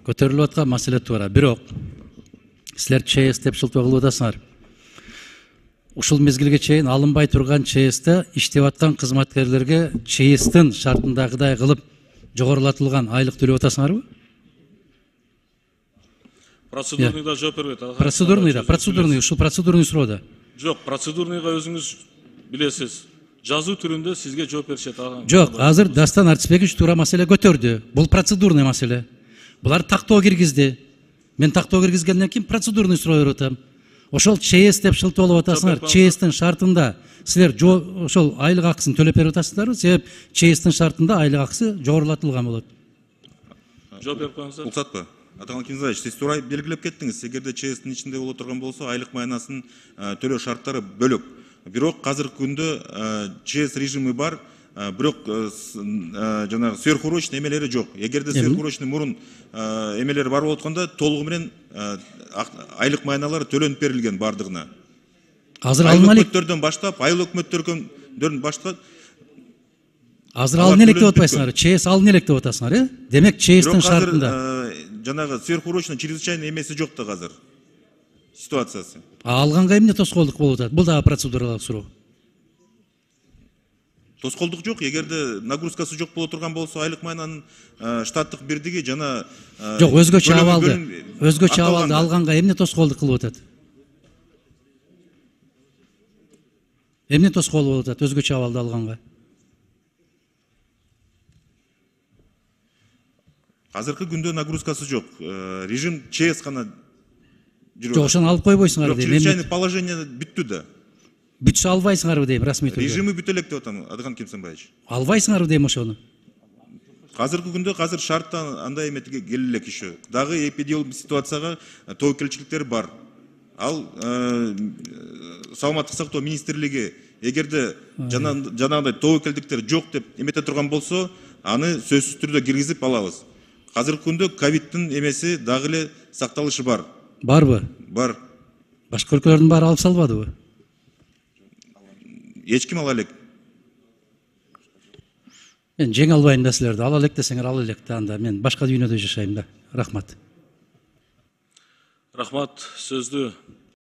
көтөрүлүп аткан маселе туура. Бирок силер ЧС деп шылтоо кылып атасыңар. Ушул мезгилге чейин алынбай турган ЧСте иштеп аткан кызматкерлерге ЧСтин шартындагыдай кылып жогорулатылган айлык төлөп атасыңарбы? Процедурныйда жооп бербейт. Процедурный, ушул процедурный суроодо. Жок, процедурныйга өзүңүз билесиз. Жазуу түрүндө сизге жооп беришет. Жок, азыр Дастан Артисбекович туура маселе көтөрдү. Бул процедурный маселе. Булар тактоо киргизди. Мен тактоо киргизгенден кийин процедурный суроо берип атам. Ошол ЧС деп шылтоолоп атасыңар. ЧСтин шартында силер ошол айлык акысын төлөп берип атасыздарбы? Себеп ЧСтин шартында айлык акысы жогорулатылган болот. Жооп берип коюңуздар. Уксатпа. Атаган Кинзаевич, сиз туура белгилеп кеттиңиз. Эгерде ЧСтин ичинде боло турган болсо, айлык майнасын төлөө шарттары бөлөк. Бирок азыркы күндө ЧС режими бар, бирок жанагы сверхурочный эмелери жок. Эгерде сверхурочный мурун эмелери бар болуп атканда, толугу менен айлык майналар төлөнүп берилген бардыгына. Азыр алынмай өкмөттөрдөн баштап, айыл өкмөттөрдөн баштап азыр алын элек деп атпайсыңар, ЧС алын элек деп атасыңар, Демек ЧСтин шартында жанагы сверхурочный чрезвычайный эмеси жок да азыр. Ситуациясы. Алганга эмне тоскоолдук болуп атат? Бул дагы процедуралык суроо. Тоскоолдук жок, эгерде нагрузкасы жок боло турган болсо, айлык майнанын штаттык бирдиги жана жок, өзгөчө абалды алганга эмне тоскоолдук кылып атат? Эмне тоскоол болуп атат өзгөчө абалды алганга? Азыркы күндө нагрузкасы жок. Режим ЧС гана жүрөт. Жок, ошону алып койбойсуңар дейм. Чрезвычайный положение бүттү да. Бүтсө албайсыңарбы дейм, расмий түрдө. Режими бүт элек деп атам, Адыган Кемсенбаевич. Албайсыңарбы дейм ошону. Азыркы күндө шарттан андай эметке келелек еще. Дагы эпидемиологик ситуацияга тобокелчиликтер бар. Ал Саламаттык сактоо министрлиги эгерде жанагындай тобокелдиктер жок деп эмете турган болсо, аны сөзсүз түрдө киргизип алабыз. Азыркы күндө ковидтин эмеси дагы эле сакталышы бар. Барбы? Бар. Башка өлкөлөрдүн баары алып салбадыбы? Эч ким ала элек. Мен жеңе албайм да силерди. Ала элек десеңер ала элек да, анда мен башка дүйнөдө жашайм да. Рахмат. Рахмат, сөздү